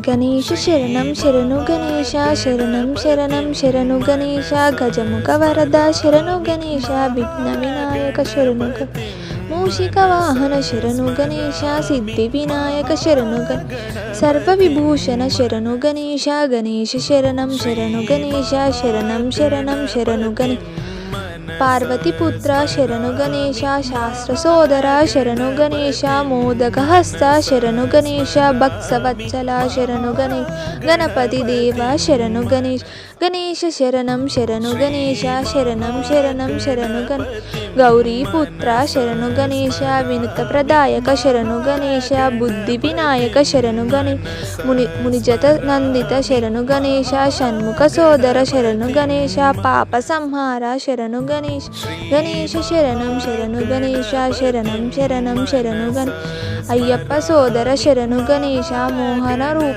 గణేష శరణం శరణు గణేశ శరణం శరణం శరణు గణేశ గజముఖ వరద శరణు గణేశ విఘ్న వినాయక శరణు మూషిక వాహన శరణు గణేశ సిద్ధి వినాయక శరణు సర్వ విభూషణ శరణు గణేశ గణేశ శరణం శరణు గణేశ శరణం శరణం శరణు పార్వతీపుత్ర శరణు గణేశ శాస్త్ర సోదర శరణు గణేశ మోదక హస్త శరణు గణేశ భక్సవత్సల శరణు గణపతి దేవ శరణు గణేశ శరణం శరణు గణేశ శరణం శరణం శరణు గౌరీపుత్ర శరణు గణేశ వినుత ప్రదాయక శరణు గణేశ బుద్ధి వినాయక శరణు మునిజత నందిత శరణు గణేశ షణ్ముఖ సోదర శరణు గణేశ పాప సంహార శరణు గణేశ శరణం శరణు గణేశ శరణం శరణం శరణు అయ్యప్ప సోదర శరణు గణేశ మోహన రూప